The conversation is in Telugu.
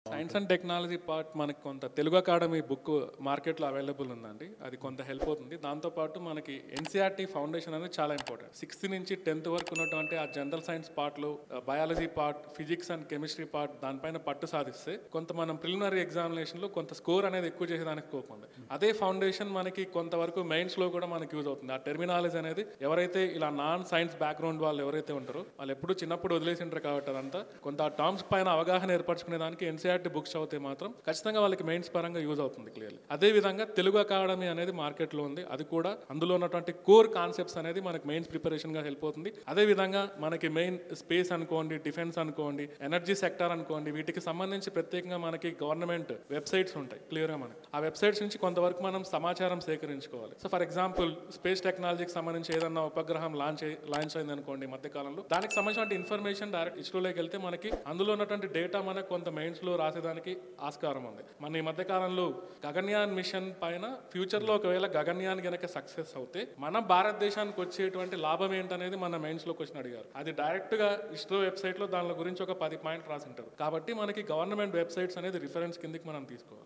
సైన్స్ అండ్ టెక్నాలజీ పార్ట్ మనకి కొంత తెలుగు అకాడమీ బుక్ మార్కెట్లో అవైలబుల్ ఉందండి. అది కొంత హెల్ప్ అవుతుంది. దాంతోపాటు మనకి ఎన్సీఆర్టీ ఫౌండేషన్ అనేది చాలా ఇంపార్టెంట్. 6th నుంచి 10th వరకు ఉన్నటువంటి ఆ జనరల్ సైన్స్ పార్ట్లు, biology part, physics and chemistry part దానిపైన పట్టు సాధిస్తే కొంత మనం ప్రిలిమినరీ ఎగ్జామినేషన్లో కొంత స్కోర్ అనేది ఎక్కువ చేసేదానికి స్కోప్ ఉంది. అదే ఫౌండేషన్ మనకి కొంతవరకు మెయిన్స్లో కూడా మనకి యూజ్ అవుతుంది. ఆ టెర్మినాలజీ అనేది ఎవరైతే ఇలా నాన్ సైన్స్ బ్యాక్గ్రౌండ్ వాళ్ళు ఎవరైతే ఉంటారో వాళ్ళు ఎప్పుడు చిన్నప్పుడు వదిలేసింటారు కాబట్టి అదంతా కొంత ఆ టర్మ్స్ పైన అవగాహన ఏర్పరచుకునే దానికి ఎన్సీఆర్టీ బుక్స్ చదివితే మాత్రం ఖచ్చితంగా వాళ్ళకి మెయిన్స్ పరంగా యూజ్ అవుతుంది క్లియర్లీ. అదే విధంగా తెలుగు అకాడమీ అనేది మార్కెట్లో ఉంది. అది కూడా అందులో ఉన్నటువంటి కోర్ కాన్సెప్ట్స్ అనేది మనకి మెయిన్స్ ప్రిపరేషన్ గా హెల్ప్ అవుతుంది. అదే విధంగా మనకి మెయిన్ స్పేస్ అనుకోండి, డిఫెన్స్ అనుకోండి, ఎనర్జీ సెక్టర్ అనుకోండి, వీటికి సంబంధించి ప్రత్యేకంగా మనకి గవర్నమెంట్ వెబ్సైట్స్ ఉంటాయి క్లియర్ గా. మనకి ఆ వెబ్సైట్స్ నుంచి కొంతవరకు మనం సమాచారం సేకరించుకోవాలి. సో ఫర్ ఎగ్జాంపుల్ స్పేస్ టెక్నాలజీకి సంబంధించి ఏదన్నా ఉపగ్రహం లాంచ్ అయింది అనుకోండి మధ్యకాలంలో, దానికి సంబంధించిన ఇన్ఫర్మేషన్ డైరెక్ట్ ఇస్రోలోకి వెళ్తే మనకి అందులో ఉన్నటువంటి డేటా మనకు కొంత మెయిన్స్ లో రాసేదానికి ఆస్కారం ఉంది. మన ఈ మధ్య కాలంలో గగన్యాన్ మిషన్ పైన ఫ్యూచర్ లో ఒకవేళ గగన్యాన్ గనక సక్సెస్ అవుతే మన భారతదేశానికి వచ్చేటువంటి లాభం ఏంటనేది మన మెయిన్స్ లో క్వశ్చన్ అడిగారు. అది డైరెక్ట్ గా ఇస్రో వెబ్సైట్ లో దాని గురించి ఒక 10 పాయింట్ రాసి ఉంటారు. కాబట్టి మనకి గవర్నమెంట్ వెబ్సైట్స్ అనేది రిఫరెన్స్ కిందకి మనం తీసుకోవాలి.